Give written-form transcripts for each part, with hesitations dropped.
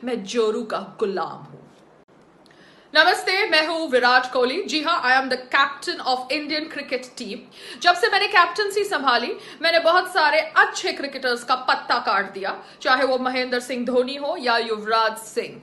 मैं जोरू का गुलाम हूं। नमस्ते, मैं हूं विराट कोहली। जी हाँ, I am the captain of Indian cricket team. जब से मैंने कैप्टनसी संभाली, मैंने बहुत सारे अच्छे क्रिकेटर्स का पत्ता काट दिया, चाहे वो महेंद्र सिंह धोनी हो या युवराज सिंह।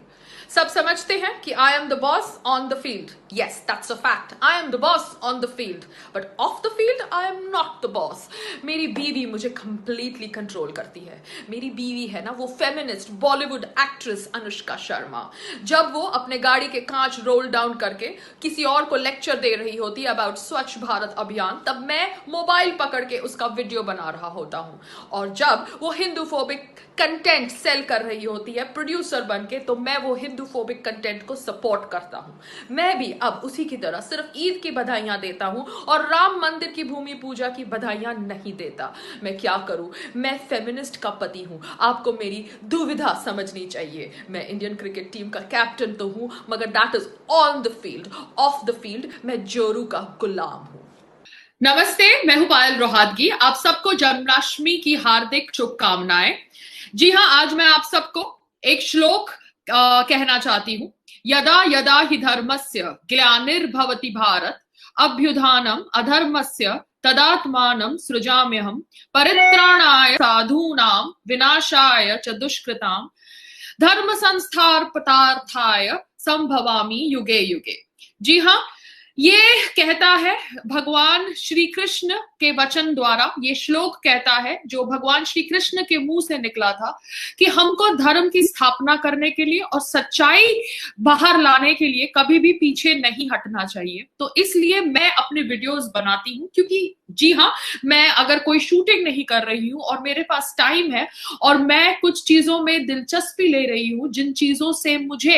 सब समझते हैं कि I am the boss on the field. Yes, that's a fact. I am the boss on the field, but of the field I am not the boss. मेरी बीवी मुझे कंप्लीटली कंट्रोल करती है। मेरी बीवी है ना, वो फेमिनिस्ट बॉलीवुड एक्ट्रेस अनुष्का शर्मा। जब वो अपने गाड़ी के कांच रोल डाउन करके किसी और को लेक्चर दे रही होती है अबाउट स्वच्छ भारत अभियान, तब मैं मोबाइल पकड़ के उसका वीडियो बना रहा होता हूं। और जब वो हिंदूफोबिक कंटेंट सेल कर रही होती है प्रोड्यूसर बन के, तो मैं वो हिंदूफोबिक कंटेंट को सपोर्ट करता हूं। मैं भी अब उसी की तरह सिर्फ ईद की बधाइयां देता हूं और राम मंदिर की भूमि पूजा की बधाइयां नहीं देता। मैं क्या करूं, मैं फेमिनिस्ट का पति हूं। आपको मेरी दुविधा समझनी चाहिए। मैं इंडियन क्रिकेट टीम का कैप्टन तो हूं, मगर that is on the field. Of the field मैं जोरू का गुलाम हूं। नमस्ते, मैं हूं पायल रोहातगी। आप सबको जन्माष्टमी की हार्दिक शुभकामनाएं। जी हाँ, आज मैं आप सबको एक श्लोक कहना चाहती हूँ। यदा यदा हि धर्मस्य ग्लानिर्भवति भारत अभ्युत्थानम् अधर्मस्य तदात्मानं सृजाम्यहम् परित्राणाय साधूनां विनाशाय च दुष्कृतां धर्म संस्थापनार्थाय संभवामि युगे युगे। जी हाँ, ये कहता है भगवान श्री कृष्ण के वचन द्वारा। ये श्लोक कहता है जो भगवान श्री कृष्ण के मुंह से निकला था कि हमको धर्म की स्थापना करने के लिए और सच्चाई बाहर लाने के लिए कभी भी पीछे नहीं हटना चाहिए। तो इसलिए मैं अपने वीडियोस बनाती हूँ, क्योंकि जी हाँ, मैं अगर कोई शूटिंग नहीं कर रही हूँ और मेरे पास टाइम है और मैं कुछ चीजों में दिलचस्पी ले रही हूँ, जिन चीजों से मुझे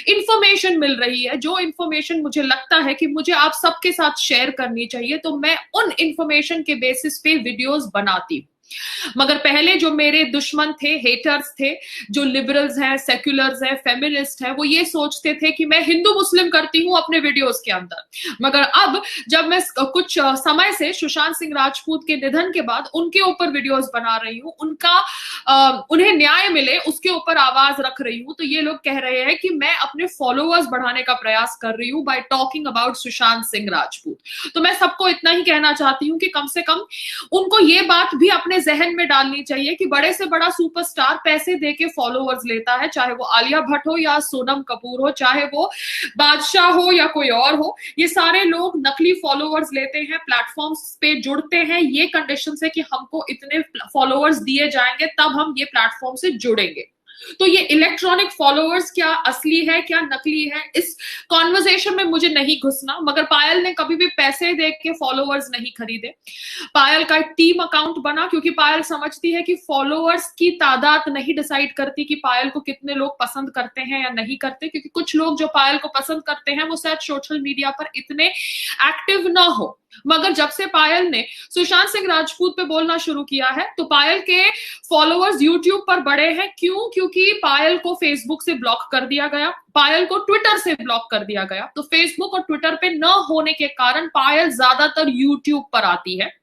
इंफॉर्मेशन मिल रही है, जो इंफॉर्मेशन मुझे लगता है कि मुझे आप सबके साथ शेयर करनी चाहिए, तो मैं उन इंफॉर्मेशन के बेसिस पे वीडियोस बनाती हूँ। मगर पहले जो मेरे दुश्मन थे, हेटर्स थे, जो लिबरल्स हैं, सेक्युलर्स हैं, फेमिनिस्ट हैं, वो ये सोचते थे कि मैं हिंदू मुस्लिम करती हूँ अपने वीडियोस के अंदर। मगर अब जब मैं कुछ समय से सुशांत सिंह राजपूत के निधन के बाद उनके ऊपर वीडियोस बना रही हूँ, उन्हें न्याय मिले उसके ऊपर आवाज रख रही हूँ, तो ये लोग कह रहे हैं कि मैं अपने फॉलोअर्स बढ़ाने का प्रयास कर रही हूँ bye talking about Sushant Singh Rajput. तो मैं सबको इतना ही कहना चाहती हूँ कि कम से कम उनको ये बात भी अपने जहन में डालनी चाहिए कि बड़े से बड़ा सुपरस्टार पैसे देके फॉलोअर्स लेता है, चाहे वो आलिया भट्ट हो या सोनम कपूर हो, चाहे वो बादशाह हो या कोई और हो। ये सारे लोग नकली फॉलोअर्स लेते हैं, प्लेटफॉर्म्स पे जुड़ते हैं ये कंडीशन से कि हमको इतने फॉलोअर्स दिए जाएंगे तब हम ये प्लेटफॉर्म से जुड़ेंगे। तो ये इलेक्ट्रॉनिक फॉलोअर्स क्या असली है क्या नकली है, इस कॉन्वर्सेशन में मुझे नहीं घुसना। मगर पायल ने कभी भी पैसे दे के फॉलोअर्स नहीं खरीदे। पायल का टीम अकाउंट बना क्योंकि पायल समझती है कि फॉलोअर्स की तादाद नहीं डिसाइड करती कि पायल को कितने लोग पसंद करते हैं या नहीं करते, क्योंकि कुछ लोग जो पायल को पसंद करते हैं वो शायद सोशल मीडिया पर इतने एक्टिव ना हो। मगर जब से पायल ने सुशांत सिंह राजपूत पे बोलना शुरू किया है, तो पायल के फॉलोअर्स यूट्यूब पर बढ़े हैं। क्यों? क्योंकि पायल को फेसबुक से ब्लॉक कर दिया गया, पायल को ट्विटर से ब्लॉक कर दिया गया। तो फेसबुक और ट्विटर पे न होने के कारण पायल ज्यादातर यूट्यूब पर आती है।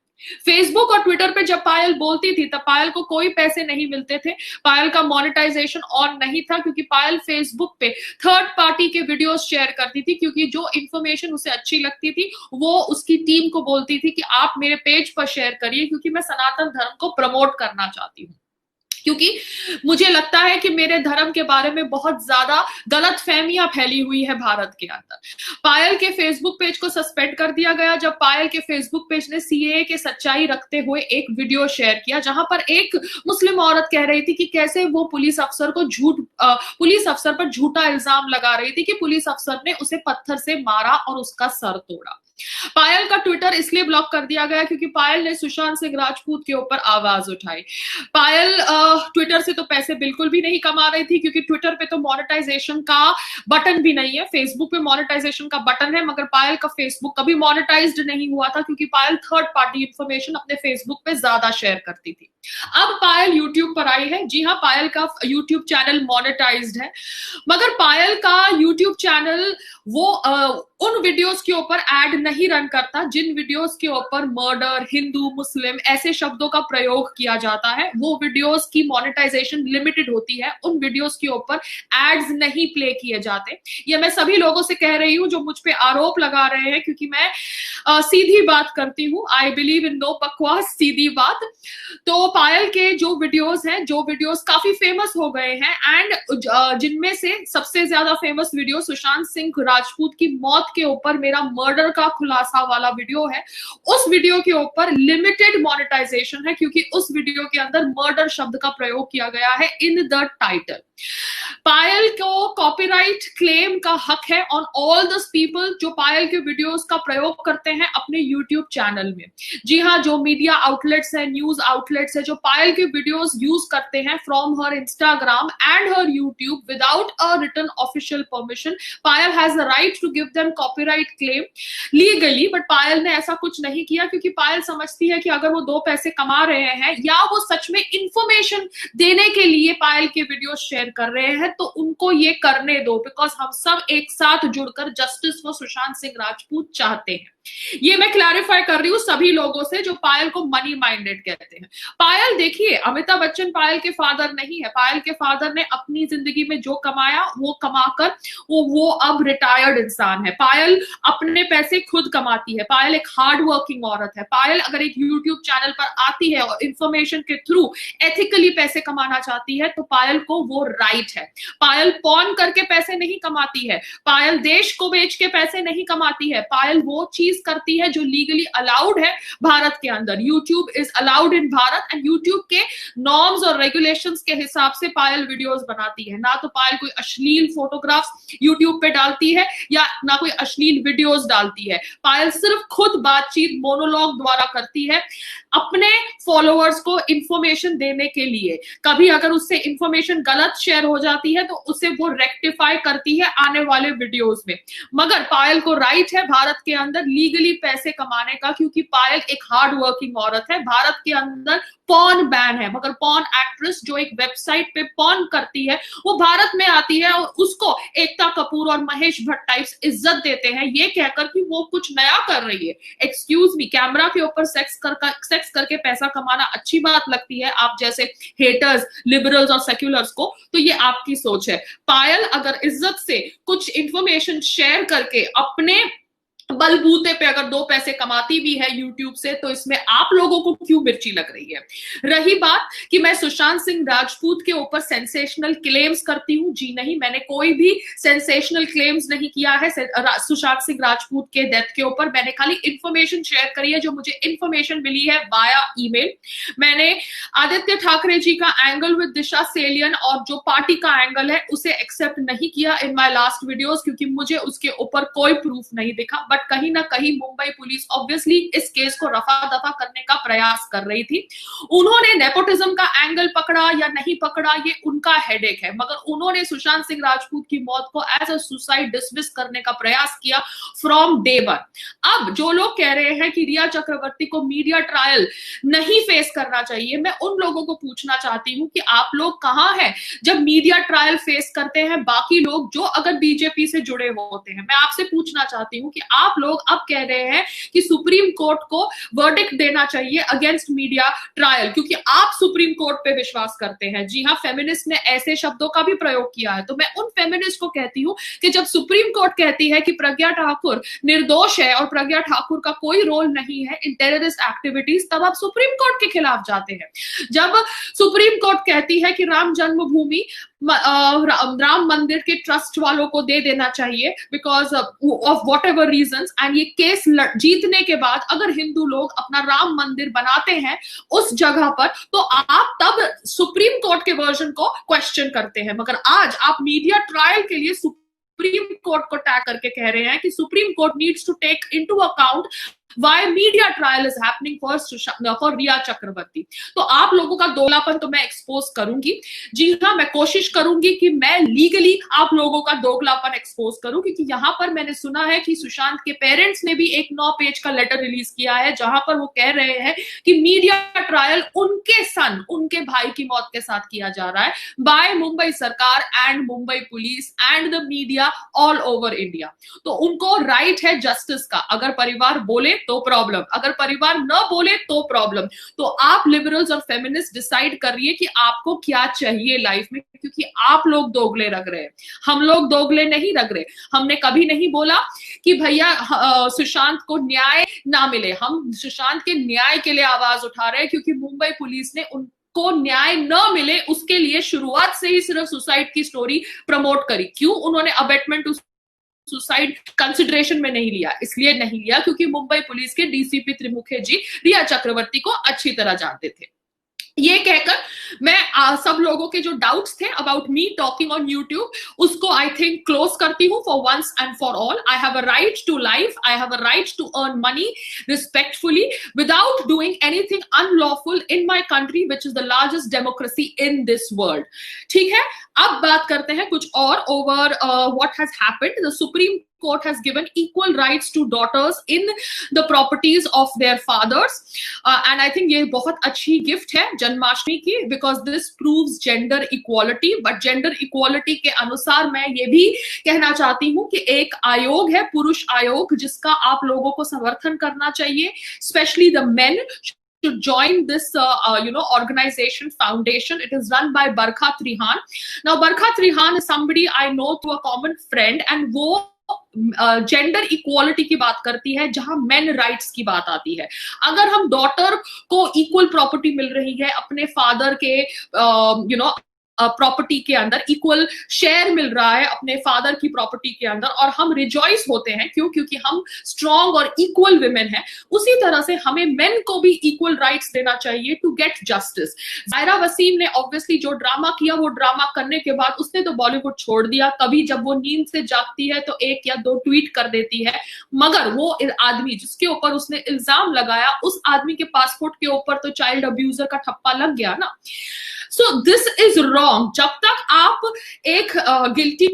फेसबुक और ट्विटर पे जब पायल बोलती थी तब पायल को कोई पैसे नहीं मिलते थे, पायल का मोनेटाइजेशन ऑन नहीं था, क्योंकि पायल फेसबुक पे थर्ड पार्टी के वीडियोस शेयर करती थी, क्योंकि जो इंफॉर्मेशन उसे अच्छी लगती थी वो उसकी टीम को बोलती थी कि आप मेरे पेज पर शेयर करिए, क्योंकि मैं सनातन धर्म को प्रमोट करना चाहती हूँ। क्योंकि मुझे लगता है कि मेरे धर्म के बारे में बहुत ज्यादा गलत फहमियां फैली हुई है भारत के अंदर। पायल के फेसबुक पेज को सस्पेंड कर दिया गया जब पायल के फेसबुक पेज ने सीएए के सच्चाई रखते हुए एक वीडियो शेयर किया, जहां पर एक मुस्लिम औरत कह रही थी कि कैसे वो पुलिस अफसर पर झूठा इल्जाम लगा रही थी कि पुलिस अफसर ने उसे पत्थर से मारा और उसका सर तोड़ा। पायल का ट्विटर इसलिए ब्लॉक कर दिया गया क्योंकि पायल ने सुशांत सिंह राजपूत के ऊपर आवाज उठाई। पायल ट्विटर से तो पैसे बिल्कुल भी नहीं कमा रही थी, क्योंकि ट्विटर पे तो मोनेटाइजेशन का बटन भी नहीं है। फेसबुक पे मोनेटाइजेशन का बटन है, मगर पायल का फेसबुक कभी मोनेटाइज्ड नहीं हुआ था, क्योंकि पायल थर्ड पार्टी इंफॉर्मेशन अपने फेसबुक पे ज्यादा शेयर करती थी। अब पायल YouTube पर आई है। जी हाँ, पायल का YouTube चैनल मोनेटाइज्ड है, मगर पायल का YouTube चैनल वो उन वीडियोस के ऊपर एड नहीं रन करता जिन वीडियोस के ऊपर मर्डर, हिंदू, मुस्लिम ऐसे शब्दों का प्रयोग किया जाता है। वो वीडियोस की मोनेटाइजेशन लिमिटेड होती है, उन वीडियोस के ऊपर एड्स नहीं प्ले किए जाते। ये मैं सभी लोगों से कह रही हूं जो मुझ पे आरोप लगा रहे हैं, क्योंकि मैं सीधी बात करती हूँ। आई बिलीव इन नो बकवास, सीधी बात। तो पायल के जो वीडियोस काफी फेमस हो गए हैं, एंड जिनमें से सबसे ज्यादा फेमस वीडियो सुशांत सिंह राजपूत की मौत के ऊपर मेरा मर्डर का खुलासा वाला वीडियो है। उस वीडियो के ऊपर लिमिटेड मोनेटाइजेशन है, क्योंकि उस वीडियो के अंदर मर्डर शब्द का प्रयोग किया गया है इन द टाइटल। पायल को कॉपीराइट क्लेम का हक है ऑन ऑल दस पीपल जो पायल के वीडियोस का प्रयोग करते हैं अपने यूट्यूब चैनल में। जी हाँ, जो मीडिया आउटलेट्स है, न्यूज आउटलेट्स है, जो पायल के वीडियोस यूज करते हैं फ्रॉम हर इंस्टाग्राम एंड हर YouTube without a written official permission, Payal has the right to give them copyright claim legally. But Payal ने ऐसा कुछ नहीं किया, क्योंकि पायल समझती है कि अगर वो 2 पैसे कमा रहे हैं या वो सच में इंफॉर्मेशन देने के लिए पायल के वीडियो शेयर कर रहे हैं, तो उनको ये करने दो, बिकॉज हम सब एक साथ जुड़कर जस्टिस फॉर सुशांत सिंह राजपूत चाहते हैं। ये मैं क्लैरिफाई कर रही हूँ सभी लोगों से जो पायल को मनी माइंडेड कहते हैं। पायल, देखिए, अमिताभ बच्चन पायल के फादर नहीं है। पायल के फादर ने अपनी जिंदगी में जो कमाया वो कमाकर वो अब रिटायर्ड इंसान है। पायल अपने पैसे खुद कमाती है। पायल एक हार्ड वर्किंग औरत है। पायल अगर एक यूट्यूब चैनल पर आती है और इंफॉर्मेशन के थ्रू एथिकली पैसे कमाना चाहती है, तो पायल को वो राइट है। पायल पॉन करके पैसे नहीं कमाती है। पायल देश को बेच के पैसे नहीं कमाती है। पायल वो चीज करती है जो लीगली अलाउड है भारत के अंदर। YouTube is allowed in Bharat, and YouTube के नॉर्म्स और रेगुलेशंस के हिसाब से पायल वीडियोस बनाती है। ना तो पायल कोई अश्लील फोटोग्राफ्स यूट्यूब पे डालती है या ना कोई अश्लील वीडियोस डालती है। पायल सिर्फ खुद बातचीत मोनोलॉग द्वारा करती है अपने फॉलोअर्स को इंफॉर्मेशन देने के लिए। कभी अगर उससे इंफॉर्मेशन गलत शेयर हो जाती है तो उसे वो रेक्टिफाई करती है आने वाले वीडियोस में। मगर पायल को राइट है भारत के अंदर लीगली पैसे कमाने का, क्योंकि पायल एक हार्ड वर्किंग औरत है। भारत के अंदर पॉर्न बैन है, मगर पॉर्न एक्ट्रेस जो एक वेबसाइट पे पॉर्न करती है वो भारत में आती है और उसको एकता कपूर और महेश भट्ट टाइप्स इज्जत देते हैं, ये कहकर कि वो कुछ नया कर रही है। एक्सक्यूज मी, कैमरा के ऊपर सेक्स करके पैसा कमाना अच्छी बात लगती है आप जैसे हेटर्स, लिबरल्स और सेक्युलर्स को, तो ये आपकी सोच है। पायल अगर इज्जत से कुछ इंफॉर्मेशन शेयर करके अपने बलबूते पे अगर 2 पैसे कमाती भी है यूट्यूब से, तो इसमें आप लोगों को क्यों मिर्ची लग रही है? रही बात कि मैं सुशांत सिंह राजपूत के ऊपर सेंसेशनल क्लेम्स करती हूं, जी नहीं, मैंने कोई भी सेंसेशनल क्लेम्स नहीं किया है सुशांत सिंह राजपूत के डेथ के ऊपर। मैंने खाली इंफॉर्मेशन शेयर करी है, जो मुझे इंफॉर्मेशन मिली है वाया ईमेल। मैंने आदित्य ठाकरे जी का एंगल विद दिशा सेलियन और जो पार्टी का एंगल है उसे एक्सेप्ट नहीं किया इन माय लास्ट वीडियोस, क्योंकि मुझे उसके ऊपर कोई प्रूफ नहीं दिखा। बट कहीं ना कहीं मुंबई पुलिस ऑब्वियसली इस केस को रफा दफा करने का प्रयास कर रही थी। उन्होंने नेपोटिज्म का एंगल पकड़ा या नहीं पकड़ा ये उनका हेडेक है, मगर उन्होंने सुशांत सिंह राजपूत की मौत को एज अ सुसाइड डिसमिस करने का प्रयास किया फ्रॉम डे वन। अब जो लोग कह रहे हैं कि रिया चक्रवर्ती को मीडिया ट्रायल नहीं फेस करना चाहिए, मैं उन लोगों को पूछना चाहती हूं कि आप लोग कहां हैं जब मीडिया ट्रायल फेस करते हैं बाकी लोग जो अगर बीजेपी से जुड़े होते हैं? मैं आपसे पूछना चाहती हूं कि आप लोग अब कह रहे हैं कि सुप्रीम कोर्ट को वर्डिक्ट देना चाहिए अगेंस्ट मीडिया ट्रायल, क्योंकि आप सुप्रीम कोर्ट पे विश्वास करते हैं। जी हाँ, फेमिनिस्ट ने ऐसे शब्दों का भी प्रयोग किया है। तो मैं उन फेमिनिस्ट को कहती हूं कि जब सुप्रीम कोर्ट कहती है कि प्रज्ञा ठाकुर निर्दोष है और प्रज्ञा ठाकुर का कोई रोल नहीं है इन टेररिस्ट एक्टिविटीज, तब आप सुप्रीम कोर्ट के खिलाफ जाते हैं। जब सुप्रीम कोर्ट कहती है कि राम जन्मभूमि राम मंदिर के ट्रस्ट वालों को दे देना चाहिए because of what ever reasons, and ये केस जीतने के बाद अगर हिंदू लोग अपना राम मंदिर बनाते हैं उस जगह पर, तो आप तब सुप्रीम कोर्ट के वर्जन को क्वेश्चन करते हैं। मगर आज आप मीडिया ट्रायल के लिए सुप्रीम कोर्ट को टैग करके कह रहे हैं कि Supreme Court needs to take into account Why media trial is happening for Rhea Chakraborty. तो आप लोगों का दोगलापन तो मैं एक्सपोज करूंगी। जी हाँ, मैं कोशिश करूंगी कि मैं लीगली आप लोगों का दोगलापन एक्सपोज करूं, क्योंकि यहाँ पर मैंने सुना है कि सुशांत के पेरेंट्स ने भी एक 9 पेज का लेटर रिलीज किया है, जहां पर वो कह रहे हैं कि मीडिया ट्रायल उनके सन, उनके भाई की मौत के साथ किया जा रहा है बाय मुंबई सरकार and Mumbai police and the media all over India. तो उनको राइट है जस्टिस का। अगर परिवार बोले तो प्रॉब्लम, अगर परिवार न बोले तो प्रॉब्लम। तो आप लिबरल्स और फेमिनिस्ट डिसाइड करिए कि आपको क्या चाहिए लाइफ में, क्योंकि आप लोग दोगले रख रहे हैं, हम लोग दोगले नहीं रख रहे। हमने कभी नहीं बोला कि भैया सुशांत को न्याय ना मिले। हम सुशांत के न्याय के लिए आवाज उठा रहे हैं, क्योंकि मुंबई पुलिस ने को न्याय न मिले उसके लिए शुरुआत से ही सिर्फ सुसाइड की स्टोरी प्रमोट करी। क्यों उन्होंने अबेटमेंट सुसाइड कंसिडरेशन में नहीं लिया? इसलिए नहीं लिया क्योंकि मुंबई पुलिस के डीसीपी त्रिमुखे जी रिया चक्रवर्ती को अच्छी तरह जानते थे। ये कहकर मैं सब लोगों के जो डाउट्स थे about me talking on YouTube, उसको आई थिंक क्लोज करती हूँ for once and for all. I have a right to life, I have a right to earn money respectfully without doing anything unlawful in my country which is the largest democracy in this world. ठीक है, अब बात करते हैं कुछ और over what has happened. The Supreme court has given equal rights to daughters in the properties of their fathers, and I think ये बहुत अच्छी गिफ्ट है जन्माष्टमी की, because this proves gender equality। but gender equality के अनुसार मैं ये भी कहना चाहती हूँ कि एक आयोग है, पुरुष आयोग, जिसका आप लोगों को समर्थन करना चाहिए, especially the men to join this organization, foundation. It is run by Barkha Trihan. Now Barkha Trihan is somebody I know through a common friend, and वो जेंडर इक्वालिटी की बात करती है, जहां मेन राइट्स की बात आती है। अगर हम डॉटर को इक्वल प्रॉपर्टी मिल रही है अपने फादर के प्रॉपर्टी के अंदर, इक्वल शेयर मिल रहा है अपने फादर की प्रॉपर्टी के अंदर, और हम रिजॉइस होते हैं, क्यों? क्योंकि हम स्ट्रॉन्ग और इक्वल विमेन हैं। उसी तरह से हमें मेन को भी इक्वल राइट्स देना चाहिए to get justice. Zaira Wasim ने ऑब्वियसली जो ड्रामा किया, वो ड्रामा करने के बाद उसने तो बॉलीवुड छोड़ दिया। कभी जब वो नींद से जागती है तो 1 या 2 ट्वीट कर देती है, मगर वो आदमी जिसके ऊपर उसने इल्जाम लगाया, उस आदमी के पासपोर्ट के ऊपर तो चाइल्ड अब्यूजर का ठप्पा लग गया ना। So this is wrong. जब तक आप एक गिल्टी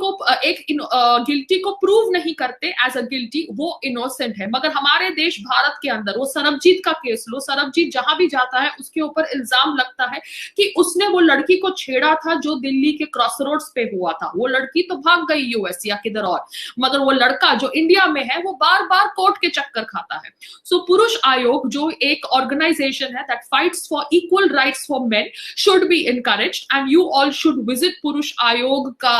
को प्रूव नहीं करते एज अ गिल्टी, वो इनोसेंट है। मगर हमारे देश भारत के अंदर वो सरबजीत का केस लो, सरबजीत जहां भी जाता है उसके ऊपर इल्जाम लगता है कि उसने वो लड़की को छेड़ा था जो दिल्ली के क्रॉस रोड्स पे हुआ था। वो लड़की तो भाग गई यूएस या किधर और, मगर वो लड़का जो इंडिया में है वो बार बार कोर्ट के चक्कर खाता है। सो पुरुष आयोग जो एक ऑर्गेनाइजेशन है that fights for equal rights for main should be encouraged, and you all should visit Purush Ayog ka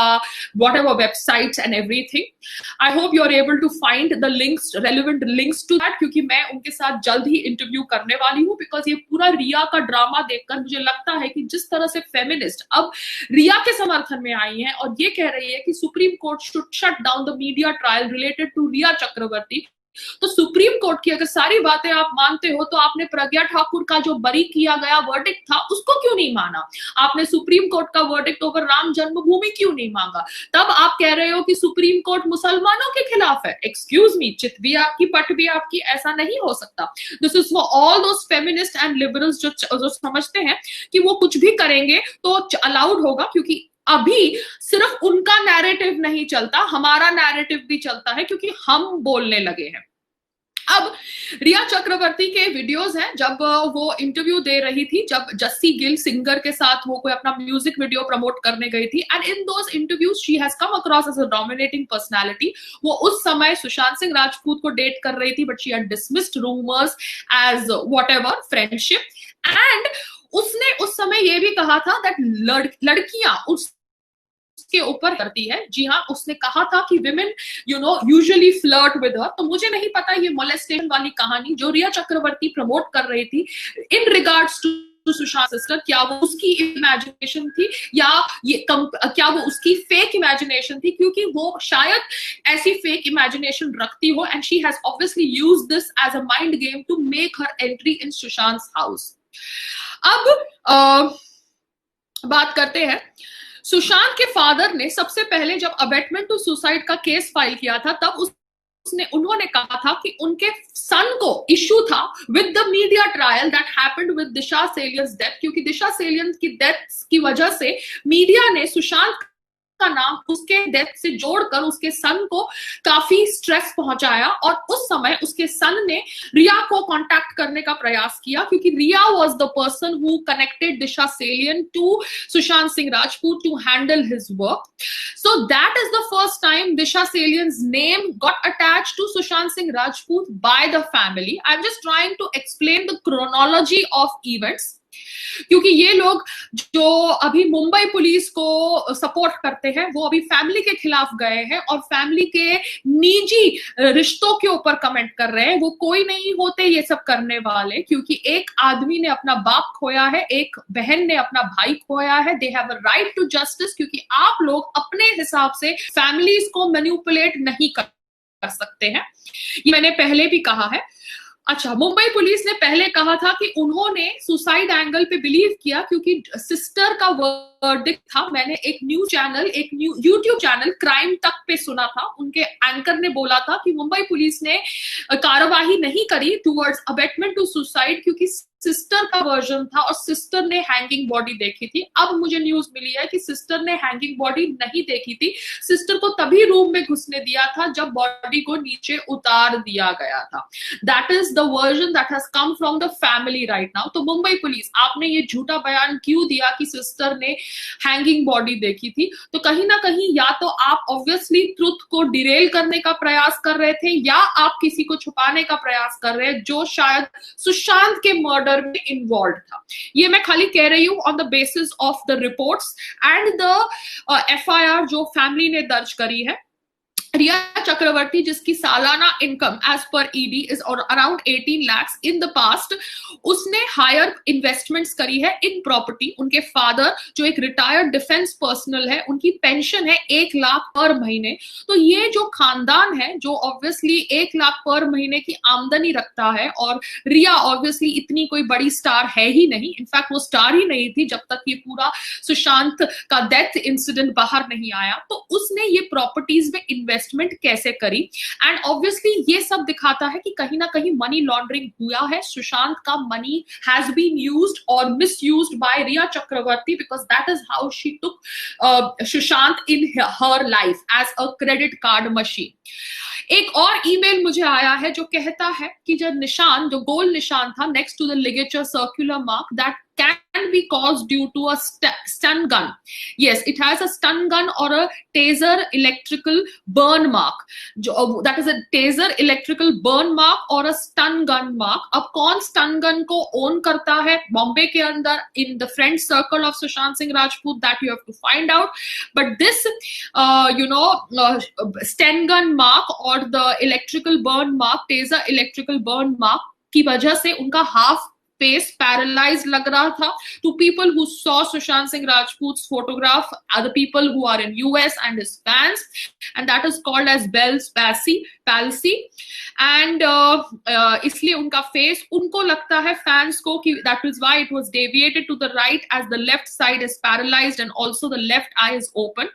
whatever websites and everything. I hope you are able to find the links, relevant links to that, क्योंकि मैं उनके साथ जल्द ही interview करने वाली हूँ। Because ये पूरा रिया का ड्रामा देखकर मुझे लगता है कि जिस तरह से फेमिनिस्ट अब रिया के समर्थन में आई हैं और ये कह रही है कि Supreme Court should shut down the media trial related to Rhea Chakraborty, तो सुप्रीम कोर्ट की अगर सारी बातें आप मानते हो तो आपने प्रज्ञा ठाकुर का जो बरी किया गया वर्डिक्ट था उसको क्यों नहीं माना? आपने सुप्रीम कोर्ट का वर्डिक्ट ओवर राम जन्मभूमि क्यों नहीं मांगा? तब आप कह रहे हो कि सुप्रीम कोर्ट मुसलमानों के खिलाफ है। एक्सक्यूज मी, चित भी आपकी पट भी आपकी, ऐसा नहीं हो सकता। This is for all those feminist and liberals जो समझते हैं कि वो कुछ भी करेंगे तो अलाउड होगा, क्योंकि अभी सिर्फ उनका नैरेटिव नहीं चलता, हमारा नैरेटिव भी चलता है, क्योंकि हम बोलने लगे हैं। अब रिया चक्रवर्ती के वीडियोस हैं जब वो इंटरव्यू दे रही थी, जब जस्सी गिल सिंगर के साथ वो कोई अपना म्यूजिक वीडियो प्रमोट करने गई थी, and in those interviews she has come across as a dominating personality. वो उस समय सुशांत सिंह राजपूत को डेट कर रही थी, but she had dismissed rumours as whatever friendship, and उसने उस समय ये भी कहा था दैट लड़कियां उसके ऊपर करती है। जी हाँ, उसने कहा था कि women usually flirt with her. तो मुझे नहीं पता ये मोलेस्टेशन वाली कहानी जो रिया चक्रवर्ती प्रमोट कर रही थी in regards to Sushant sister, क्या वो उसकी इमेजिनेशन थी या क्या वो उसकी फेक इमेजिनेशन थी? क्योंकि वो शायद ऐसी फेक इमेजिनेशन रखती हो, and she has obviously used this as a mind game to make her entry in Sushant house. अब बात करते हैं, सुशांत के फादर ने सबसे पहले जब अबेटमेंट टू सुसाइड का केस फाइल किया था, तब उस उन्होंने कहा था कि उनके सन को इशू था with the media trial that happened with Disha Salian's death, क्योंकि दिशा सेलियंस की डेथ की वजह से मीडिया ने सुशांत का नाम उसके डेथ से जोड़कर उसके सन को काफी स्ट्रेस पहुंचाया, और उस समय उसके सन ने रिया को कांटेक्ट करने का प्रयास किया, क्योंकि Rhea was the person who connected Disha Salian to Sushant Singh Rajput to handle his work. So that is the first time Disha Salien's name got attached to Sushant Singh Rajput by the family. I'm just trying to explain the chronology of events. क्योंकि ये लोग जो अभी Mumbai police को support करते हैं वो अभी फैमिली के खिलाफ गए हैं और फैमिली के निजी रिश्तों के ऊपर कमेंट कर रहे हैं. वो कोई नहीं होते ये सब करने वाले, क्योंकि एक आदमी ने अपना बाप खोया है, एक बहन ने अपना भाई खोया है. They have a right to justice, क्योंकि आप लोग अपने हिसाब से फैमिलीज को मैनिपुलेट नहीं कर सकते हैं. ये मैंने पहले भी कहा है. अच्छा, मुंबई पुलिस ने पहले कहा था कि उन्होंने सुसाइड एंगल पे बिलीव किया क्योंकि सिस्टर का वर्डिक्ट था. मैंने एक यूट्यूब चैनल क्राइम तक पे सुना था, उनके एंकर ने बोला था कि मुंबई पुलिस ने कार्यवाही नहीं करी टुवर्ड्स अबेटमेंट टू सुसाइड क्योंकि सिस्टर का वर्जन था और सिस्टर ने हैंगिंग बॉडी देखी थी. अब मुझे न्यूज मिली है कि सिस्टर ने हैंगिंग बॉडी नहीं देखी थी. सिस्टर को तभी रूम में घुसने दिया था जब बॉडी को नीचे उतार दिया गया था. That is the version that has come from the family right now. तो मुंबई पुलिस, आपने ये झूठा बयान क्यों दिया कि सिस्टर ने हैंगिंग बॉडी देखी थी? तो कहीं ना कहीं या तो आप ऑब्वियसली ट्रुथ को डिरेल करने का प्रयास कर रहे थे या आप किसी को छुपाने का प्रयास कर रहे हैं जो शायद सुशांत के मर्डर में इन्वॉल्व था. ये मैं खाली कह रही हूं on the basis of the reports and the FIR जो फैमिली ने दर्ज करी है. रिया चक्रवर्ती, जिसकी सालाना income as per ED is around 18 lakhs in the past, उसने हायर इन्वेस्टमेंट्स करी है इन प्रॉपर्टी. उनके फादर जो एक रिटायर्ड डिफेंस पर्सनल है, उनकी पेंशन है 1 लाख पर महीने. तो ये जो खानदान है जो ऑब्वियसली 1 लाख पर महीने की आमदनी रखता है, और रिया ऑब्वियसली इतनी कोई बड़ी स्टार है ही नहीं, इनफैक्ट वो स्टार ही नहीं थी जब तक ये पूरा सुशांत का डेथ इंसिडेंट बाहर नहीं आया. तो उसने ये प्रॉपर्टीज में इन्वेस्टमेंट कैसे करी, एंड ऑब्वियसली ये सब दिखाता है कि कहीं ना कहीं मनी लॉन्ड्रिंग हुआ है. सुशांत का मनी हैज बीन यूज्ड और misused by Rhea Chakraborty because that is how she took Sushant in her life as a credit card machine. एक और ईमेल मुझे आया है जो कहता है कि जो निशान, जो गोल निशान था next to the ligature circular mark, that can be caused due to a stun gun. Yes, it has a stun gun or a taser electrical burn mark. That is a taser electrical burn mark or a stun gun mark. अब कौन stun gun को own करता है बॉम्बे के अंदर in the friend circle of Sushant Singh Rajput, that you have to find out. But this, stun gun mark or the electrical burn mark, taser electrical burn mark की वजह से उनका half face paralyzed lag raha tha. To people who saw Sushant Singh Rajput's photograph are the people who are in US and his fans, and that is called as Bell's palsy. And इसलिए उनका face, उनको लगता है fans को कि that is why it was deviated to the right as the left side is paralyzed and also the left eye is open.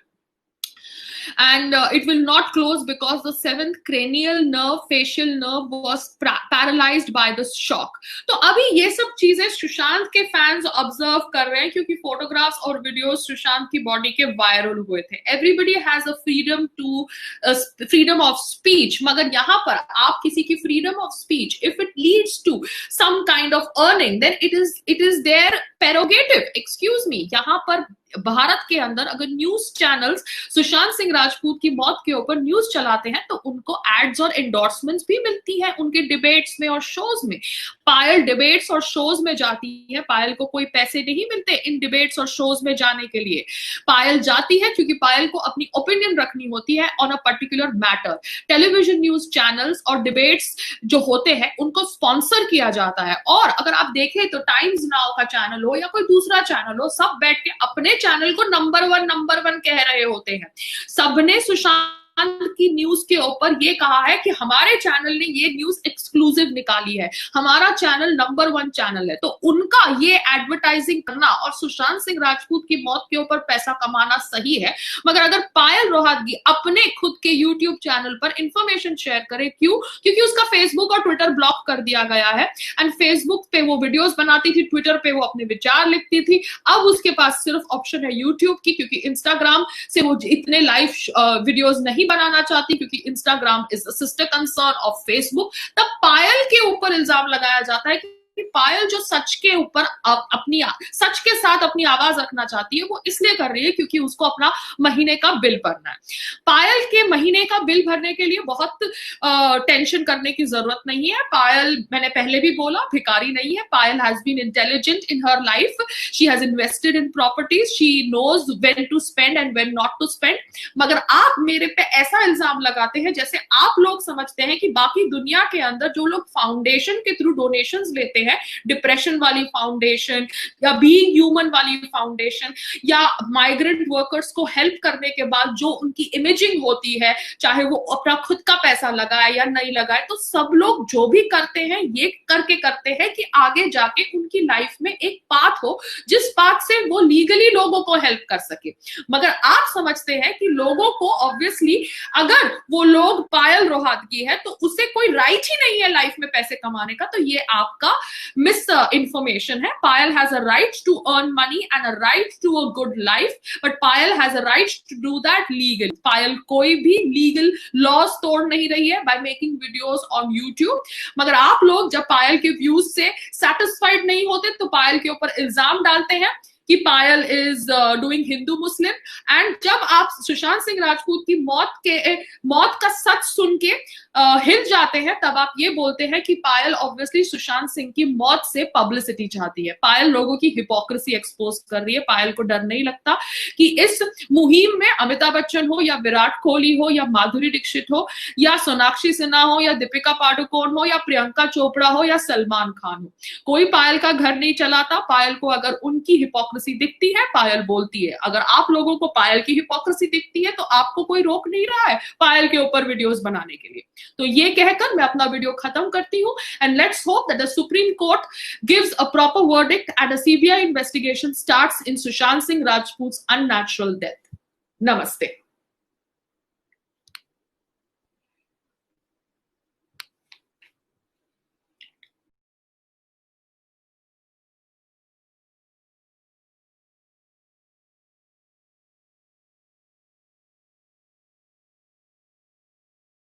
And it will not close because the 7th cranial nerve, facial nerve was paralyzed by the shock. तो अभी ये सब चीजें सुशांत के fans observe कर रहे हैं क्योंकि फोटोग्राफ्स और वीडियोस सुशांत की बॉडी के वायरल हुए थे. Everybody has a freedom of speech, मगर यहाँ पर आप किसी की freedom of speech, if it leads to some kind of earning, then it is their prerogative. Excuse me, यहाँ पर भारत के अंदर अगर न्यूज चैनल्स सुशांत सिंह राजपूत की मौत के ऊपर न्यूज चलाते हैं तो उनको एड्स और एंडोर्समेंट्स भी मिलती है उनके डिबेट्स में और शोज में. पायल डिबेट्स और शोज में जाती है. पायल को कोई पैसे नहीं मिलते इन डिबेट्स और शोज में जाने के लिए. पायल जाती है क्योंकि पायल को अपनी ओपिनियन रखनी होती है on a particular matter. Television news channels और डिबेट्स जो होते हैं उनको स्पॉन्सर किया जाता है. और अगर आप देखें तो टाइम्स नाउ का चैनल हो या कोई दूसरा चैनल हो, सब बैठ के अपने चैनल को नंबर वन कह रहे होते हैं. सबने सुशांत सुशांत की न्यूज के ऊपर ये कहा है कि हमारे चैनल ने ये न्यूज एक्सक्लूसिव निकाली है, हमारा चैनल नंबर 1 चैनल है, तो उनका ये एडवर्टाइजिंग करना और सुशांत सिंह राजपूत की मौत के ऊपर पैसा कमाना सही है। मगर अगर पायल रोहतगी अपने खुद के यूट्यूब चैनल पर इंफॉर्मेशन शेयर करे, क्यों? क्योंकि उसका फेसबुक और ट्विटर ब्लॉक कर दिया गया है। एंड फेसबुक पे वो वीडियोस बनाती थी, ट्विटर पे वो अपने विचार लिखती थी, अब उसके पास सिर्फ ऑप्शन है यूट्यूब की, क्योंकि इंस्टाग्राम से वो इतने लाइव वीडियोस नहीं बनाना चाहती, क्योंकि Instagram is the sister concern of Facebook. तब पायल के ऊपर इल्जाम लगाया जाता है कि पायल जो सच के ऊपर अपनी सच के साथ अपनी आवाज रखना चाहती है, वो इसलिए कर रही है क्योंकि उसको अपना महीने का बिल भरना है। पायल के महीने का बिल भरने के लिए बहुत टेंशन करने की जरूरत नहीं है। पायल, मैंने पहले भी बोला, भिखारी नहीं है। Payal has been intelligent in her life, she has invested in properties, she knows when to spend and when not to spend. मगर आप मेरे पे ऐसा इल्जाम लगाते हैं जैसे आप लोग समझते हैं कि बाकी दुनिया के अंदर जो लोग फाउंडेशन के थ्रू डोनेशंस लेते हैं, डिप्रेशन वाली फाउंडेशन या बीइंग ह्यूमन वाली फाउंडेशन या माइग्रेंट वर्कर्स को हेल्प करने के बाद जो उनकी इमेजिंग होती है, चाहे वो अपना खुद का पैसा लगाए या नहीं लगाए, तो सब लोग जो भी करते हैं ये करके करते हैं कि आगे जाके उनकी लाइफ में एक पाथ हो जिस पाथ से वो लीगली लोगों को हेल्प कर सके। मगर आप समझते हैं कि लोगों को ऑब्वियसली अगर वो लोग पायल रोहतगी है तो उसे कोई राइट ही नहीं है लाइफ में पैसे कमाने का, तो ये आपका मिस इंफॉर्मेशन है। Payal has a right to earn money and a right to a good life, but Payal has a right to do that legal. Payal कोई भी लीगल लॉज तोड़ नहीं रही है by making videos on YouTube. मगर आप लोग जब पायल के व्यूज से सेटिस्फाइड नहीं होते तो पायल के ऊपर इल्जाम डालते हैं कि Payal is doing Hindu Muslim. And जब आप सुशांत सिंह राजपूत की मौत का सच सुन के हिल जाते हैं, तब आप ये बोलते हैं कि पायल ऑब्वियसली सुशांत सिंह की मौत से पब्लिसिटी चाहती है। पायल लोगों की हिपोक्रेसी एक्सपोज कर रही है। पायल को डर नहीं लगता कि इस मुहिम में अमिताभ बच्चन हो या विराट कोहली हो या माधुरी दीक्षित हो या सोनाक्षी सिन्हा हो या दीपिका पादुकोण हो या प्रियंका चोपड़ा हो या सलमान खान हो, कोई पायल का घर नहीं चलाता। पायल को अगर उनकी हिपोक्रेसी दिखती है, पायल बोलती है। अगर आप लोगों को पायल की हिपोक्रेसी दिखती है तो आपको कोई रोक नहीं रहा है पायल के ऊपर वीडियोस बनाने के लिए। तो ये कहकर मैं अपना वीडियो खत्म करती हूं। And let's hope that the Supreme Court gives a proper verdict and a CBI investigation starts in Sushant Singh Rajput's unnatural death. नमस्ते।